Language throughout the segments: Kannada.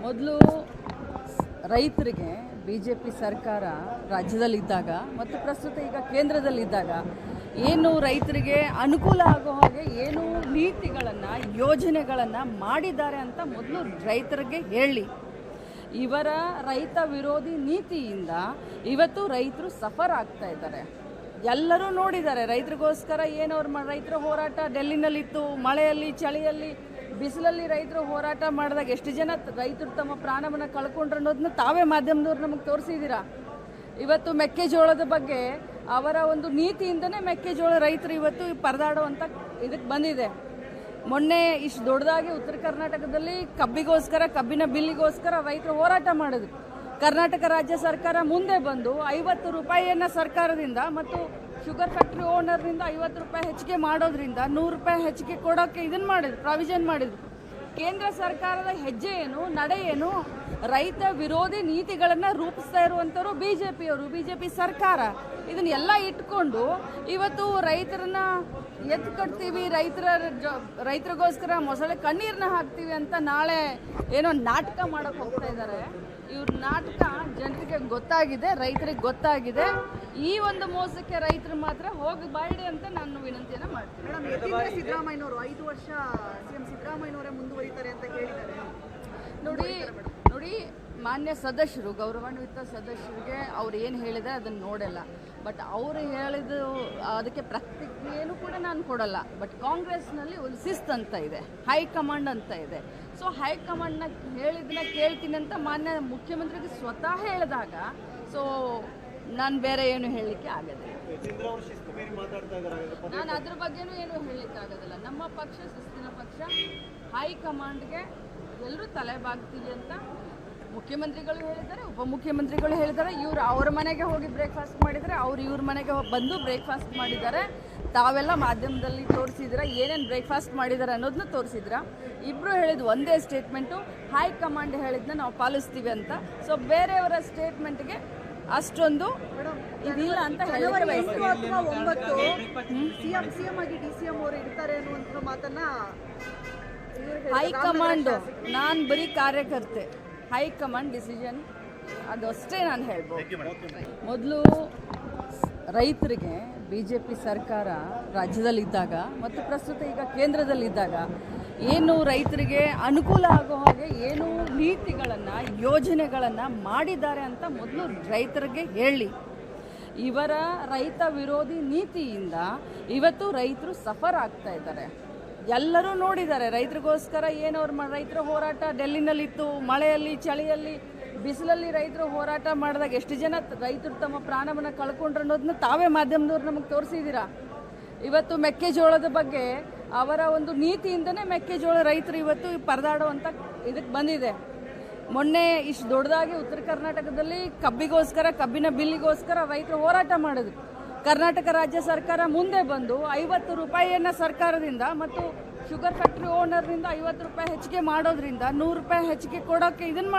ಮೊದಲು ರೈತರಿಗೆ ಬಿಜೆಪಿ ಸರ್ಕಾರ ರಾಜ್ಯದಲ್ಲಿದ್ದಾಗ ಮತ್ತು ಪ್ರಸ್ತುತ ಈಗ ಕೇಂದ್ರದಲ್ಲಿದ್ದಾಗ ಏನು ರೈತರಿಗೆ ಅನುಕೂಲ ಆಗೋ ಹಾಗೆ ಏನು ನೀತಿಗಳನ್ನು ಯೋಜನೆಗಳನ್ನು ಮಾಡಿದ್ದಾರೆ ಅಂತ ಮೊದಲು ರೈತರಿಗೆ ಹೇಳಿ. ಇವರ ರೈತ ವಿರೋಧಿ ನೀತಿಯಿಂದ ಇವತ್ತು ರೈತರು ಸಫರ್ ಆಗ್ತಾ ಇದ್ದಾರೆ. ಎಲ್ಲರೂ ನೋಡಿದ್ದಾರೆ ರೈತರಿಗೋಸ್ಕರ ಏನವ್ರು ರೈತರ ಹೋರಾಟ ಡೆಲ್ಲಿನಲ್ಲಿತ್ತು. ಮಳೆಯಲ್ಲಿ ಚಳಿಯಲ್ಲಿ ಬಿಸಿಲಲ್ಲಿ ರೈತರು ಹೋರಾಟ ಮಾಡಿದಾಗ ಎಷ್ಟು ಜನ ರೈತರು ತಮ್ಮ ಪ್ರಾಣವನ್ನು ಕಳ್ಕೊಂಡ್ರು ಅನ್ನೋದನ್ನ ತಾವೇ ಮಾಧ್ಯಮದವ್ರು ನಮಗೆ ತೋರಿಸಿದ್ದೀರಾ. ಇವತ್ತು ಮೆಕ್ಕೆಜೋಳದ ಬಗ್ಗೆ ಅವರ ಒಂದು ನೀತಿಯಿಂದನೇ ಮೆಕ್ಕೆಜೋಳ ರೈತರು ಇವತ್ತು ಪರದಾಡುವಂಥ ಇದಕ್ಕೆ ಬಂದಿದೆ. ಮೊನ್ನೆ ಇಷ್ಟು ದೊಡ್ಡದಾಗಿ ಉತ್ತರ ಕರ್ನಾಟಕದಲ್ಲಿ ಕಬ್ಬಿನ ಬಿಲ್ಲಿಗೋಸ್ಕರ ರೈತರು ಹೋರಾಟ ಮಾಡಿದ್ರು. ಕರ್ನಾಟಕ ರಾಜ್ಯ ಸರ್ಕಾರ ಮುಂದೆ ಬಂದು 50 ರೂಪಾಯಿಯನ್ನು ಸರ್ಕಾರದಿಂದ ಮತ್ತು ಶುಗರ್ ಫ್ಯಾಕ್ಟ್ರಿ ಓನರ್ನಿಂದ 50 ರೂಪಾಯಿ ಹೆಚ್ಚಿಗೆ ಮಾಡೋದ್ರಿಂದ 100 ರೂಪಾಯಿ ಹೆಚ್ಚಿಗೆ ಕೊಡೋಕ್ಕೆ ಪ್ರಾವಿಷನ್ ಮಾಡಿದ್ರು. ಕೇಂದ್ರ ಸರ್ಕಾರದ ಹೆಜ್ಜೆ ಏನು, ನಡೆ ಏನು? ರೈತ ವಿರೋಧಿ ನೀತಿಗಳನ್ನು ರೂಪಿಸ್ತಾ ಇರುವಂಥವ್ರು ಬಿಜೆಪಿ ಸರ್ಕಾರ. ಇದನ್ನೆಲ್ಲ ಇಟ್ಕೊಂಡು ಇವತ್ತು ರೈತರನ್ನ ಎತ್ತು ಕಟ್ತೀವಿ, ರೈತರಿಗೋಸ್ಕರ ಮೊಸಳೆ ಕಣ್ಣೀರನ್ನ ಹಾಕ್ತೀವಿ ಅಂತ ನಾಳೆ ಏನೋ ನಾಟಕ ಮಾಡೋಕೆ ಹೋಗ್ತಾ ಇದ್ದಾರೆ. ಇವ್ರ ನಾಟಕ ಜನರಿಗೆ ಗೊತ್ತಾಗಿದೆ, ರೈತರಿಗೆ ಗೊತ್ತಾಗಿದೆ. ಈ ಒಂದು ಮೋಸಕ್ಕೆ ರೈತರು ಮಾತ್ರ ಹೋಗಬೇಡಿ ಅಂತ ನಾನು ವಿನಂತಿಯನ್ನು ಮಾಡ್ತೀನಿ. ಮೇಡಮ್, ಸಿದ್ದರಾಮಯ್ಯನವರು 5 ವರ್ಷ ಸಿಎಂ ಸಿದ್ದರಾಮಯ್ಯನವರೇ ಮುಂದುವರಿತಾರೆ ಅಂತ ಹೇಳಿದ್ದಾರೆ. ನೋಡಿ ಮಾನ್ಯ ಸದಸ್ಯರು, ಗೌರವಾನ್ವಿತ ಸದಸ್ಯರಿಗೆ ಅವ್ರು ಏನು ಹೇಳಿದರೆ ಅದನ್ನು ನೋಡಲ್ಲ. ಬಟ್ ಅವರು ಹೇಳಿದ ಅದಕ್ಕೆ ಪ್ರತಿಕ್ರಿಯೆನೂ ಕೂಡ ನಾನು ಕೊಡಲ್ಲ. ಬಟ್ ಕಾಂಗ್ರೆಸ್ನಲ್ಲಿ ಒಂದು ಶಿಸ್ತು ಅಂತ ಇದೆ, ಹೈಕಮಾಂಡ್ ಅಂತ ಇದೆ. ಸೊ ಹೈಕಮಾಂಡ್ನ ಹೇಳಿದ್ದನ್ನ ಕೇಳ್ತೀನಿ ಅಂತ ಮಾನ್ಯ ಮುಖ್ಯಮಂತ್ರಿಗೆ ಸ್ವತಃ ಹೇಳಿದಾಗ ಸೊ ನಾನು ಬೇರೆ ಏನು ಹೇಳಲಿಕ್ಕೆ ಆಗೋದಿಲ್ಲ. ನಾನು ಅದ್ರ ಬಗ್ಗೆನೂ ಏನು ಹೇಳಲಿಕ್ಕೆ ಆಗೋದಿಲ್ಲ. ನಮ್ಮ ಪಕ್ಷ ಶಿಸ್ತಿನ ಪಕ್ಷ. ಹೈಕಮಾಂಡ್ಗೆ ಎಲ್ಲರೂ ತಲೆಬಾಗ್ತೀವಿ ಅಂತ ಮುಖ್ಯಮಂತ್ರಿಗಳು ಹೇಳಿದ್ದಾರೆ, ಉಪಮುಖ್ಯಮಂತ್ರಿಗಳು ಹೇಳಿದ್ದಾರೆ. ಇವರು ಅವ್ರ ಮನೆಗೆ ಹೋಗಿ ಬ್ರೇಕ್ಫಾಸ್ಟ್ ಮಾಡಿದರೆ, ಅವ್ರು ಇವ್ರ ಮನೆಗೆ ಬಂದು ಬ್ರೇಕ್ಫಾಸ್ಟ್ ಮಾಡಿದ್ದಾರೆ. ತಾವೆಲ್ಲ ಮಾಧ್ಯಮದಲ್ಲಿ ತೋರಿಸಿದ್ರೆ ಏನೇನು ಬ್ರೇಕ್ಫಾಸ್ಟ್ ಮಾಡಿದ್ದಾರೆ ಅನ್ನೋದನ್ನ ತೋರಿಸಿದ್ರ. ಇಬ್ಬರು ಹೇಳಿದ ಒಂದೇ ಸ್ಟೇಟ್ಮೆಂಟು, ಹೈಕಮಾಂಡ್ ಹೇಳಿದ್ನ ನಾವು ಪಾಲಿಸ್ತೀವಿ ಅಂತ. ಸೊ ಬೇರೆಯವರ ಸ್ಟೇಟ್ಮೆಂಟ್ಗೆ ಅಷ್ಟೊಂದು ಇದಿಲ್ಲ ಅಂತ ಹೇಳಿದ್ರೆ ಸಿಎಂ ಆಗಿ ಡಿಸಿಎಂ ಅವರು ಇರ್ತಾರೆ ಅನ್ನುವಂಥ ಮಾತನ್ನ ಹೈಕಮಾಂಡ್, ನಾನು ಬರೀ ಕಾರ್ಯಕರ್ತೆ. ಹೈಕಮಾಂಡ್ ಡಿಸಿಷನ್ ಅದಷ್ಟೇ ನಾನು ಹೇಳ್ಬೋದು. ಮೊದಲು ರೈತರಿಗೆ ಬಿಜೆಪಿ ಸರ್ಕಾರ ರಾಜ್ಯದಲ್ಲಿದ್ದಾಗ ಮತ್ತು ಪ್ರಸ್ತುತ ಈಗ ಕೇಂದ್ರದಲ್ಲಿದ್ದಾಗ ಏನು ರೈತರಿಗೆ ಅನುಕೂಲ ಆಗೋ ಹಾಗೆ ಏನು ನೀತಿಗಳನ್ನು ಯೋಜನೆಗಳನ್ನು ಮಾಡಿದ್ದಾರೆ ಅಂತ ಮೊದಲು ರೈತರಿಗೆ ಹೇಳಿ. ಇವರ ರೈತ ವಿರೋಧಿ ನೀತಿಯಿಂದ ಇವತ್ತು ರೈತರು ಸಫರ್ ಆಗ್ತಾ ಇದ್ದಾರೆ. ಎಲ್ಲರೂ ನೋಡಿದ್ದಾರೆ ರೈತರಿಗೋಸ್ಕರ ಏನವ್ರು ರೈತರ ಹೋರಾಟ ಡೆಲ್ಲಿನಲ್ಲಿತ್ತು. ಮಳೆಯಲ್ಲಿ ಚಳಿಯಲ್ಲಿ ಬಿಸಿಲಲ್ಲಿ ರೈತರು ಹೋರಾಟ ಮಾಡಿದಾಗ ಎಷ್ಟು ಜನ ರೈತರು ತಮ್ಮ ಪ್ರಾಣವನ್ನು ಕಳ್ಕೊಂಡ್ರು ಅನ್ನೋದನ್ನ ತಾವೇ ಮಾಧ್ಯಮದವ್ರು ನಮಗೆ ತೋರಿಸಿದ್ದೀರಾ. ಇವತ್ತು ಮೆಕ್ಕೆಜೋಳದ ಬಗ್ಗೆ ಅವರ ಒಂದು ನೀತಿಯಿಂದನೇ ಮೆಕ್ಕೆಜೋಳ ರೈತರು ಇವತ್ತು ಪರದಾಡುವಂಥ ಇದಕ್ಕೆ ಬಂದಿದೆ. ಮೊನ್ನೆ ಇಷ್ಟು ದೊಡ್ಡದಾಗಿ ಉತ್ತರ ಕರ್ನಾಟಕದಲ್ಲಿ ಕಬ್ಬಿನ ಬಿಲ್ಲಿಗೋಸ್ಕರ ರೈತರು ಹೋರಾಟ ಮಾಡಿದ್ರು. ಕರ್ನಾಟಕ ರಾಜ್ಯ ಸರ್ಕಾರ ಮುಂದೆ ಬಂದು 50 ರೂಪಾಯಿಯನ್ನು ಸರ್ಕಾರದಿಂದ ಮತ್ತು ಶುಗರ್ ಫ್ಯಾಕ್ಟ್ರಿ ಓನರ್ನಿಂದ 50 ರೂಪಾಯಿ ಹೆಚ್ಚಿಗೆ ಮಾಡೋದ್ರಿಂದ 100 ರೂಪಾಯಿ ಹೆಚ್ಚಿಗೆ ಕೊಡೋಕ್ಕೆ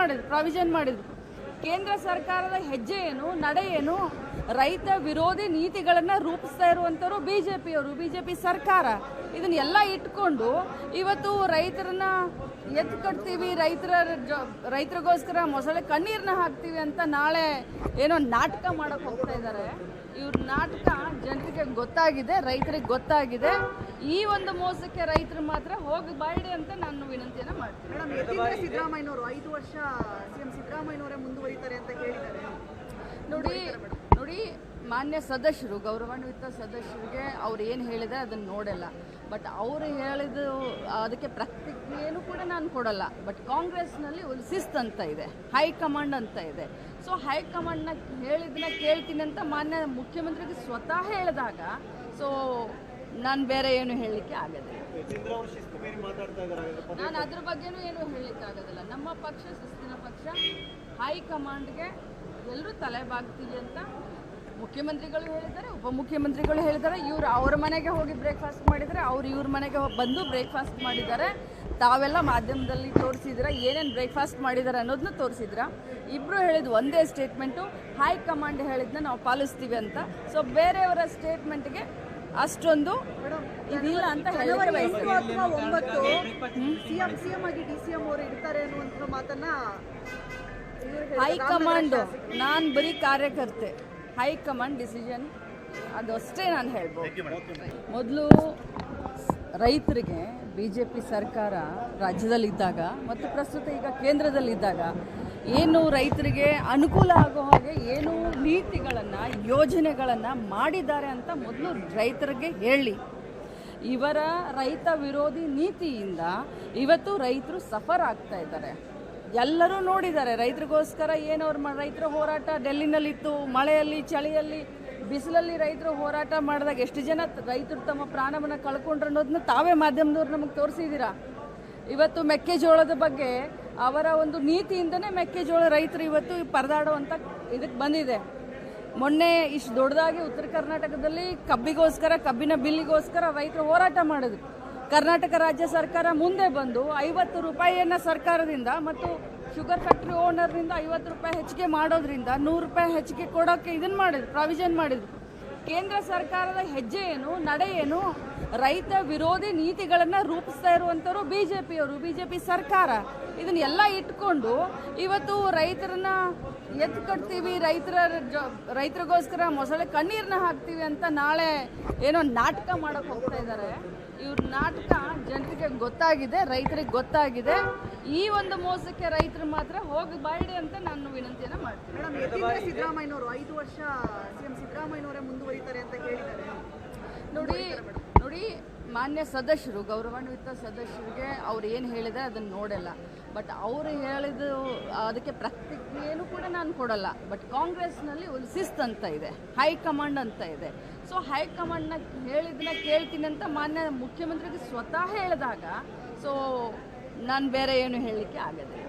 ಪ್ರಾವಿಷನ್ ಮಾಡಿದ್ರು. ಕೇಂದ್ರ ಸರ್ಕಾರದ ಹೆಜ್ಜೆ ಏನು, ನಡೆ ಏನು? ರೈತ ವಿರೋಧಿ ನೀತಿಗಳನ್ನು ರೂಪಿಸ್ತಾ ಇರುವಂಥವ್ರು ಬಿಜೆಪಿ ಸರ್ಕಾರ. ಇದನ್ನೆಲ್ಲ ಇಟ್ಕೊಂಡು ಇವತ್ತು ರೈತರನ್ನ ಎತ್ತು ಕಟ್ತೀವಿ, ರೈತರಿಗೋಸ್ಕರ ಮೊಸಳೆ ಕಣ್ಣೀರನ್ನ ಹಾಕ್ತೀವಿ ಅಂತ ನಾಳೆ ಏನೋ ನಾಟಕ ಮಾಡೋಕೆ ಹೋಗ್ತಾ ಇದ್ದಾರೆ. ಇವ್ರ ನಾಟಕ ಜನರಿಗೆ ಗೊತ್ತಾಗಿದೆ, ರೈತರಿಗೆ ಗೊತ್ತಾಗಿದೆ. ಈ ಒಂದು ಮೋಸಕ್ಕೆ ರೈತರು ಮಾತ್ರ ಹೋಗಬೇಡಿ ಅಂತ ನಾನು ವಿನಂತಿಯನ್ನು ಮಾಡ್ತೀನಿ. ಮೇಡಮ್, ಸಿದ್ದರಾಮಯ್ಯನವರು 5 ವರ್ಷ ಸಿಎಂ ಸಿದ್ದರಾಮಯ್ಯನವರೇ ಮುಂದುವರಿತಾರೆ ಅಂತ ಹೇಳಿದ್ದಾರೆ. ನೋಡಿ ಮಾನ್ಯ ಸದಸ್ಯರು, ಗೌರವಾನ್ವಿತ ಸದಸ್ಯರಿಗೆ ಅವ್ರು ಏನು ಹೇಳಿದರೆ ಅದನ್ನು ನೋಡಲ್ಲ. ಬಟ್ ಅವರು ಹೇಳಿದ ಅದಕ್ಕೆ ಪ್ರತಿಕ್ರಿಯೆನೂ ಕೂಡ ನಾನು ಕೊಡಲ್ಲ. ಬಟ್ ಕಾಂಗ್ರೆಸ್ನಲ್ಲಿ ಒಂದು ಶಿಸ್ತು ಅಂತ ಇದೆ, ಹೈಕಮಾಂಡ್ ಅಂತ ಇದೆ. ಸೊ ಹೈಕಮಾಂಡ್ನ ಹೇಳಿದ್ದನ್ನ ಕೇಳ್ತೀನಿ ಅಂತ ಮಾನ್ಯ ಮುಖ್ಯಮಂತ್ರಿಗೆ ಸ್ವತಃ ಹೇಳಿದಾಗ ಸೊ ನಾನು ಬೇರೆ ಏನು ಹೇಳಲಿಕ್ಕೆ ಆಗೋದಿಲ್ಲ. ನಾನು ಅದ್ರ ಬಗ್ಗೆನೂ ಏನು ಹೇಳಲಿಕ್ಕೆ ಆಗೋದಿಲ್ಲ. ನಮ್ಮ ಪಕ್ಷ ಶಿಸ್ತಿನ ಪಕ್ಷ. ಹೈಕಮಾಂಡ್ಗೆ ಎಲ್ಲರೂ ತಲೆಬಾಗ್ತೀವಿ ಅಂತ ಮುಖ್ಯಮಂತ್ರಿಗಳು ಹೇಳಿದ್ದಾರೆ, ಉಪಮುಖ್ಯಮಂತ್ರಿಗಳು ಹೇಳಿದ್ದಾರೆ. ಇವರು ಅವ್ರ ಮನೆಗೆ ಹೋಗಿ ಬ್ರೇಕ್ಫಾಸ್ಟ್ ಮಾಡಿದರೆ, ಅವ್ರು ಇವ್ರ ಮನೆಗೆ ಬಂದು ಬ್ರೇಕ್ಫಾಸ್ಟ್ ಮಾಡಿದ್ದಾರೆ. ತಾವೆಲ್ಲ ಮಾಧ್ಯಮದಲ್ಲಿ ತೋರಿಸಿದ್ರೆ ಏನೇನು ಬ್ರೇಕ್ಫಾಸ್ಟ್ ಮಾಡಿದ್ದಾರೆ ಅನ್ನೋದನ್ನ ತೋರಿಸಿದ್ರ. ಇಬ್ಬರು ಹೇಳಿದ ಒಂದೇ ಸ್ಟೇಟ್ಮೆಂಟು, ಹೈಕಮಾಂಡ್ ಹೇಳಿದ್ನ ನಾವು ಪಾಲಿಸ್ತೀವಿ ಅಂತ. ಸೊ ಬೇರೆಯವರ ಸ್ಟೇಟ್ಮೆಂಟ್ಗೆ ಅಷ್ಟೊಂದು ಇದಿಲ್ಲ ಅಂತ ಜನವರಿ ಹೇಳಿ 8 ಅಥವಾ 9 ಸಿಎಂ ಆಗಿ DCM ಅವರು ಇರ್ತಾರೆ ಅನ್ನುವಂಥ ಮಾತನ್ನ ಹೈಕಮಾಂಡ್, ನಾನು ಬರೀ ಕಾರ್ಯಕರ್ತೆ. ಹೈಕಮಾಂಡ್ ಡಿಸಿಷನ್ ಅದು ಅಷ್ಟೇ ನಾನು ಹೇಳ್ಬೋದು. ಮೊದಲು ರೈತರಿಗೆ BJP ಸರ್ಕಾರ ರಾಜ್ಯದಲ್ಲಿದ್ದಾಗ ಮತ್ತು ಪ್ರಸ್ತುತ ಈಗ ಕೇಂದ್ರದಲ್ಲಿದ್ದಾಗ ಏನು ರೈತರಿಗೆ ಅನುಕೂಲ ಆಗೋ ಹಾಗೆ ಏನು ನೀತಿಗಳನ್ನು ಯೋಜನೆಗಳನ್ನು ಮಾಡಿದ್ದಾರೆ ಅಂತ ಮೊದಲು ರೈತರಿಗೆ ಹೇಳಿ. ಇವರ ರೈತ ವಿರೋಧಿ ನೀತಿಯಿಂದ ಇವತ್ತು ರೈತರು ಸಫರ್ ಆಗ್ತಾ ಇದ್ದಾರೆ. ಎಲ್ಲರೂ ನೋಡಿದ್ದಾರೆ ರೈತರಿಗೋಸ್ಕರ ಏನು ರೈತರ ಹೋರಾಟ ಡೆಲ್ಲಿನಲ್ಲಿತ್ತು. ಮಳೆಯಲ್ಲಿ, ಚಳಿಯಲ್ಲಿ, ಬಿಸಿಲಲ್ಲಿ ರೈತರು ಹೋರಾಟ ಮಾಡಿದಾಗ ಎಷ್ಟು ಜನ ರೈತರು ತಮ್ಮ ಪ್ರಾಣವನ್ನು ಕಳ್ಕೊಂಡ್ರು ಅನ್ನೋದನ್ನ ತಾವೇ ಮಾಧ್ಯಮದವ್ರು ನಮಗೆ ತೋರಿಸಿದ್ದೀರಾ. ಇವತ್ತು ಮೆಕ್ಕೆಜೋಳದ ಬಗ್ಗೆ ಅವರ ಒಂದು ನೀತಿಯಿಂದನೇ ಮೆಕ್ಕೆಜೋಳ ರೈತರು ಇವತ್ತು ಪರದಾಡುವಂಥ ಇದಕ್ಕೆ ಬಂದಿದೆ. ಮೊನ್ನೆ ಇಷ್ಟು ದೊಡ್ಡದಾಗಿ ಉತ್ತರ ಕರ್ನಾಟಕದಲ್ಲಿ ಕಬ್ಬಿನ ಬಿಲ್ಲಿಗೋಸ್ಕರ ರೈತರು ಹೋರಾಟ ಮಾಡಿದ್ರು. ಕರ್ನಾಟಕ ರಾಜ್ಯ ಸರ್ಕಾರ ಮುಂದೆ ಬಂದು 50 ರೂಪಾಯಿಯನ್ನು ಸರ್ಕಾರದಿಂದ ಮತ್ತು ಶುಗರ್ ಫ್ಯಾಕ್ಟ್ರಿ ಓನರ್ನಿಂದ 50 ರೂಪಾಯಿ ಹೆಚ್ಚಿಗೆ ಮಾಡೋದ್ರಿಂದ 100 ರೂಪಾಯಿ ಹೆಚ್ಚಿಗೆ ಕೊಡೋಕ್ಕೆ ಇದನ್ನು ಮಾಡಿದ್ರು, ಪ್ರಾವಿಷನ್ ಮಾಡಿದ್ರು. ಕೇಂದ್ರ ಸರ್ಕಾರದ ಹೆಜ್ಜೆ ಏನು, ನಡೆ ಏನು, ರೈತ ವಿರೋಧಿ ನೀತಿಗಳನ್ನು ರೂಪಿಸ್ತಾ ಇರುವಂಥವ್ರು BJP ಸರ್ಕಾರ. ಇದನ್ನೆಲ್ಲ ಇಟ್ಕೊಂಡು ಇವತ್ತು ರೈತರನ್ನ ಎತ್ತು ಕಟ್ತೀವಿ, ರೈತರಿಗೋಸ್ಕರ ಮೊಸಳೆ ಕಣ್ಣೀರನ್ನ ಹಾಕ್ತೀವಿ ಅಂತ ನಾಳೆ ಏನೋ ನಾಟಕ ಮಾಡೋಕೆ ಹೋಗ್ತಾ ಇದ್ದಾರೆ. ಇವ್ರ ನಾಟಕ ಜನರಿಗೆ ಗೊತ್ತಾಗಿದೆ, ರೈತರಿಗೆ ಗೊತ್ತಾಗಿದೆ. ಈ ಒಂದು ಮೋಸಕ್ಕೆ ರೈತರು ಮಾತ್ರ ಹೋಗಿ ಬಾಯಿಡಿ ಅಂತ ನಾನು ವಿನಂತಿಯನ್ನು ಮಾಡ್ತೀನಿ. ಮೇಡಮ್, ಸಿದ್ದರಾಮಯ್ಯನವರು 5 ವರ್ಷ ಸಿಎಂ ಸಿದ್ದರಾಮಯ್ಯನವರೇ ಮುಂದುವರಿತಾರೆ ಅಂತ ಹೇಳಿದ್ದಾರೆ. ನೋಡಿ ಮಾನ್ಯ ಸದಸ್ಯರು, ಗೌರವಾನ್ವಿತ ಸದಸ್ಯರಿಗೆ ಅವ್ರು ಏನು ಹೇಳಿದೆ ಅದನ್ನು ನೋಡಲ್ಲ. ಬಟ್ ಅವರು ಹೇಳಿದ ಅದಕ್ಕೆ ಪ್ರತಿಕ್ರಿಯೆನೂ ಕೂಡ ನಾನು ಕೊಡಲ್ಲ. ಬಟ್ ಕಾಂಗ್ರೆಸ್ನಲ್ಲಿ ಒಂದು ಶಿಸ್ತು ಅಂತ ಇದೆ, ಹೈಕಮಾಂಡ್ ಅಂತ ಇದೆ. ಸೊ ಹೈಕಮಾಂಡ್ನ ಹೇಳಿದ್ದನ್ನ ಕೇಳ್ತೀನಿ ಅಂತ ಮಾನ್ಯ ಮುಖ್ಯಮಂತ್ರಿಗೆ ಸ್ವತಃ ಹೇಳಿದಾಗ ಸೊ ನಾನು ಬೇರೆ ಏನು ಹೇಳಲಿಕ್ಕೆ ಆಗೋದಿಲ್ಲ.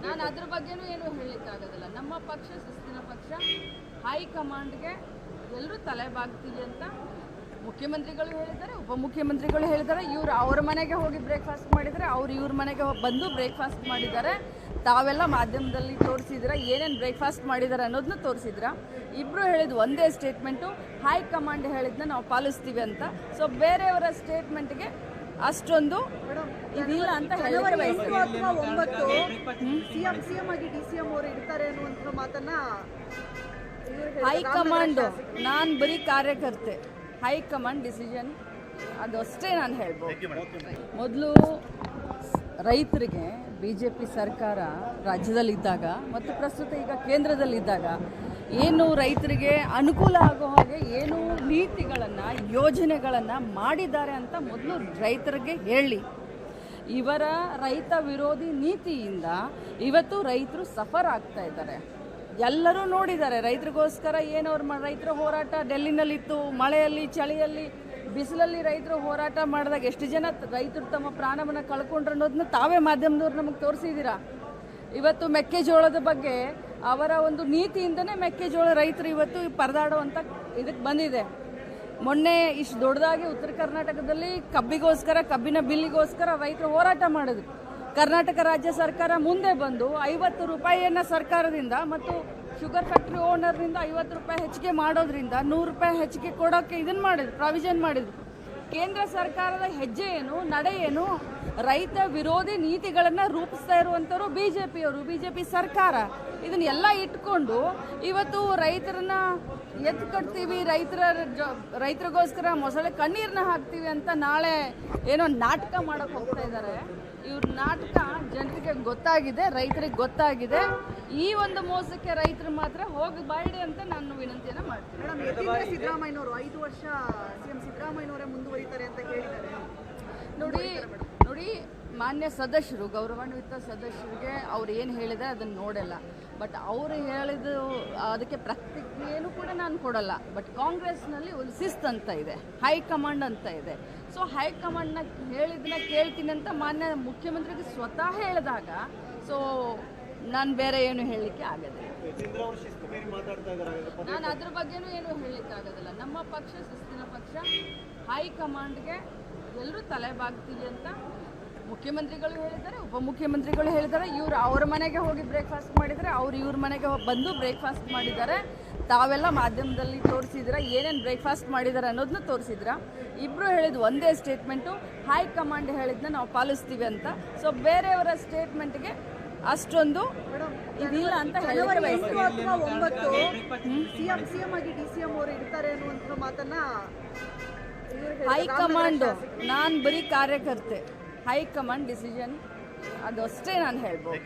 ನಾನು ಅದ್ರ ಬಗ್ಗೆನೂ ಏನು ಹೇಳಲಿಕ್ಕೆ ಆಗೋದಿಲ್ಲ. ನಮ್ಮ ಪಕ್ಷ ಶಿಸ್ತಿನ ಪಕ್ಷ. ಹೈಕಮಾಂಡ್ಗೆ ಎಲ್ಲರೂ ತಲೆ ಬಾಗ್ತೀವಿ ಅಂತ ಮುಖ್ಯಮಂತ್ರಿಗಳು ಹೇಳಿದ್ದಾರೆ, ಉಪಮುಖ್ಯಮಂತ್ರಿಗಳು ಹೇಳಿದ್ದಾರೆ. ಇವರು ಅವ್ರ ಮನೆಗೆ ಹೋಗಿ ಬ್ರೇಕ್ಫಾಸ್ಟ್ ಮಾಡಿದರೆ, ಅವ್ರು ಇವ್ರ ಮನೆಗೆ ಬಂದು ಬ್ರೇಕ್ಫಾಸ್ಟ್ ಮಾಡಿದ್ದಾರೆ. ತಾವೆಲ್ಲ ಮಾಧ್ಯಮದಲ್ಲಿ ತೋರಿಸಿದ್ರೆ ಏನೇನು ಬ್ರೇಕ್ಫಾಸ್ಟ್ ಮಾಡಿದ್ದಾರೆ ಅನ್ನೋದನ್ನ ತೋರಿಸಿದ್ರ. ಇಬ್ಬರು ಹೇಳಿದ್ದು ಒಂದೇ ಸ್ಟೇಟ್ಮೆಂಟು, ಹೈಕಮಾಂಡ್ ಹೇಳಿದ್ನ ನಾವು ಪಾಲಿಸ್ತೀವಿ ಅಂತ. ಸೊ ಬೇರೆಯವರ ಸ್ಟೇಟ್ಮೆಂಟ್ಗೆ ಅಷ್ಟೊಂದು ಇದಿಲ್ಲ ಅಂತ ಜನವರಿ 8 ಅಥವಾ 9 ಸಿಎಂ ಆಗಿ DCM ಅವರು ಇರ್ತಾರೆ ಅನ್ನುವಂಥ ಮಾತನ್ನ ಹೈಕಮಾಂಡ್, ನಾನು ಬರೀ ಕಾರ್ಯಕರ್ತೆ. ಹೈಕಮಾಂಡ್ ಡಿಸಿಷನ್ ಅದು ಅಷ್ಟೇ ನಾನು ಹೇಳ್ಬೋದು. ಮೊದಲು ರೈತರಿಗೆ BJP ಸರ್ಕಾರ ರಾಜ್ಯದಲ್ಲಿದ್ದಾಗ ಮತ್ತು ಪ್ರಸ್ತುತ ಈಗ ಕೇಂದ್ರದಲ್ಲಿದ್ದಾಗ ಏನು ರೈತರಿಗೆ ಅನುಕೂಲ ಆಗೋ ಹಾಗೆ ಏನು ನೀತಿಗಳನ್ನು ಯೋಜನೆಗಳನ್ನು ಮಾಡಿದ್ದಾರೆ ಅಂತ ಮೊದಲು ರೈತರಿಗೆ ಹೇಳಿ. ಇವರ ರೈತ ವಿರೋಧಿ ನೀತಿಯಿಂದ ಇವತ್ತು ರೈತರು ಸಫರ್ ಆಗ್ತಾ ಇದ್ದಾರೆ. ಎಲ್ಲರೂ ನೋಡಿದ್ದಾರೆ ರೈತರಿಗೋಸ್ಕರ ಏನು ರೈತರ ಹೋರಾಟ ಡೆಲ್ಲಿನಲ್ಲಿತ್ತು. ಮಳೆಯಲ್ಲಿ, ಚಳಿಯಲ್ಲಿ, ಬಿಸಿಲಲ್ಲಿ ರೈತರು ಹೋರಾಟ ಮಾಡಿದಾಗ ಎಷ್ಟು ಜನ ರೈತರು ತಮ್ಮ ಪ್ರಾಣವನ್ನು ಕಳ್ಕೊಂಡ್ರು ಅನ್ನೋದನ್ನ ತಾವೇ ಮಾಧ್ಯಮದವ್ರು ನಮಗೆ ತೋರಿಸಿದ್ದೀರಾ. ಇವತ್ತು ಮೆಕ್ಕೆಜೋಳದ ಬಗ್ಗೆ ಅವರ ಒಂದು ನೀತಿಯಿಂದನೇ ಮೆಕ್ಕೆಜೋಳ ರೈತರು ಇವತ್ತು ಪರದಾಡುವಂಥ ಇದಕ್ಕೆ ಬಂದಿದೆ. ಮೊನ್ನೆ ಇಷ್ಟು ದೊಡ್ಡದಾಗಿ ಉತ್ತರ ಕರ್ನಾಟಕದಲ್ಲಿ ಕಬ್ಬಿನ ಬಿಲ್ಲಿಗೋಸ್ಕರ ರೈತರು ಹೋರಾಟ ಮಾಡಿದ್ರು. ಕರ್ನಾಟಕ ರಾಜ್ಯ ಸರ್ಕಾರ ಮುಂದೆ ಬಂದು 50 ರೂಪಾಯಿಯನ್ನು ಸರ್ಕಾರದಿಂದ ಮತ್ತು ಶುಗರ್ ಫ್ಯಾಕ್ಟ್ರಿ ಓನರ್ನಿಂದ 50 ರೂಪಾಯಿ ಹೆಚ್ಚಿಗೆ ಮಾಡೋದ್ರಿಂದ 100 ರೂಪಾಯಿ ಹೆಚ್ಚಿಗೆ ಕೊಡೋಕ್ಕೆ ಇದನ್ನು ಮಾಡಿದ್ರು, ಪ್ರಾವಿಷನ್ ಮಾಡಿದ್ರು. ಕೇಂದ್ರ ಸರ್ಕಾರದ ಹೆಜ್ಜೆ ಏನು, ನಡೆ ಏನು, ರೈತ ವಿರೋಧಿ ನೀತಿಗಳನ್ನು ರೂಪಿಸ್ತಾ ಇರುವಂಥವ್ರು BJP ಸರ್ಕಾರ. ಇದನ್ನೆಲ್ಲ ಇಟ್ಕೊಂಡು ಇವತ್ತು ರೈತರನ್ನ ಎತ್ತು ಕಟ್ತೀವಿ, ರೈತರಿಗೋಸ್ಕರ ಮೊಸಳೆ ಕಣ್ಣೀರನ್ನ ಹಾಕ್ತೀವಿ ಅಂತ ನಾಳೆ ಏನೋ ನಾಟಕ ಮಾಡೋಕೆ ಹೋಗ್ತಾ ಇದ್ದಾರೆ. ಇವ್ರ ನಾಟಕ ಜನರಿಗೆ ಗೊತ್ತಾಗಿದೆ, ರೈತರಿಗೆ ಗೊತ್ತಾಗಿದೆ. ಈ ಒಂದು ಮೋಸಕ್ಕೆ ರೈತರು ಮಾತ್ರ ಹೋಗಿ ಬಾಯಿಡಿ ಅಂತ ನಾನು ವಿನಂತಿಯನ್ನು ಮಾಡ್ತೀನಿ. ಮೇಡಮ್, ಸಿದ್ದರಾಮಯ್ಯನವರು 5 ವರ್ಷ ಸಿಎಂ ಸಿದ್ದರಾಮಯ್ಯನವರೇ ಮುಂದುವರಿತಾರೆ ಅಂತ ಹೇಳಿದ್ದಾರೆ. ನೋಡಿ ಮಾನ್ಯ ಸದಸ್ಯರು, ಗೌರವಾನ್ವಿತ ಸದಸ್ಯರಿಗೆ ಅವ್ರು ಏನು ಹೇಳಿದೆ ಅದನ್ನು ನೋಡಲ್ಲ. ಬಟ್ ಅವರು ಹೇಳಿದ ಅದಕ್ಕೆ ಪ್ರತಿಕ್ರಿಯೆನೂ ಕೂಡ ನಾನು ಕೊಡಲ್ಲ. ಬಟ್ ಕಾಂಗ್ರೆಸ್ನಲ್ಲಿ ಒಂದು ಶಿಸ್ತು ಅಂತ ಇದೆ, ಹೈಕಮಾಂಡ್ ಅಂತ ಇದೆ. ಸೊ ಹೈಕಮಾಂಡ್ನ ಹೇಳಿದ್ದನ್ನ ಕೇಳ್ತೀನಿ ಅಂತ ಮಾನ್ಯ ಮುಖ್ಯಮಂತ್ರಿಗೆ ಸ್ವತಃ ಹೇಳಿದಾಗ ಸೊ ನಾನು ಬೇರೆ ಏನು ಹೇಳಲಿಕ್ಕೆ ಆಗೋದಿಲ್ಲ. ನಾನು ಅದ್ರ ಬಗ್ಗೆನೂ ಏನು ಹೇಳಲಿಕ್ಕೆ ಆಗೋದಿಲ್ಲ. ನಮ್ಮ ಪಕ್ಷ ಶಿಸ್ತಿನ ಪಕ್ಷ. ಹೈಕಮಾಂಡ್ಗೆ ಎಲ್ಲರೂ ತಲೆ ಬಾಗ್ತೀವಿ ಅಂತ ಮುಖ್ಯಮಂತ್ರಿಗಳು ಹೇಳಿದ್ದಾರೆ, ಉಪಮುಖ್ಯಮಂತ್ರಿಗಳು ಹೇಳಿದ್ದಾರೆ. ಇವ್ರು ಅವ್ರ ಮನೆಗೆ ಹೋಗಿ ಬ್ರೇಕ್ಫಾಸ್ಟ್ ಮಾಡಿದ್ದಾರೆ, ಅವ್ರು ಇವ್ರ ಮನೆಗೆ ಬಂದು ಬ್ರೇಕ್ಫಾಸ್ಟ್ ಮಾಡಿದ್ದಾರೆ. ತಾವೆಲ್ಲ ಮಾಧ್ಯಮದಲ್ಲಿ ತೋರಿಸಿದ್ರ ಏನೇನು ಬ್ರೇಕ್ಫಾಸ್ಟ್ ಮಾಡಿದ್ದಾರೆ ಅನ್ನೋದನ್ನ ತೋರಿಸಿದ್ರ. ಇಬ್ಬರು ಹೇಳಿದ ಒಂದೇ ಸ್ಟೇಟ್ಮೆಂಟು, ಹೈಕಮಾಂಡ್ ಹೇಳಿದ್ನ ನಾವು ಪಾಲಿಸ್ತೀವಿ ಅಂತ. ಸೊ ಬೇರೆಯವರ ಸ್ಟೇಟ್ಮೆಂಟ್ಗೆ ಅಷ್ಟೊಂದು ಇದಿಲ್ಲ ಅಂತ ಹೇಳಿದ್ರೆ ಜನವರಿ 8 ಅಥವಾ 9 ಸಿಎಂ ಆಗಿ ಡಿಸಿಎಂ ಅವರು ಇರ್ತಾರೆ ಅನ್ನುವಂಥ ಮಾತನ್ನ ಇವ್ರು ಹೇಳಿದ್ರು. ಹೈಕಮಾಂಡ್, ನಾನು ಬರೀ ಕಾರ್ಯಕರ್ತೆ. ಹೈಕಮಾಂಡ್ ಡಿಸಿಷನ್ ಅದಷ್ಟೇ ನಾನು ಹೇಳ್ಬೋದು.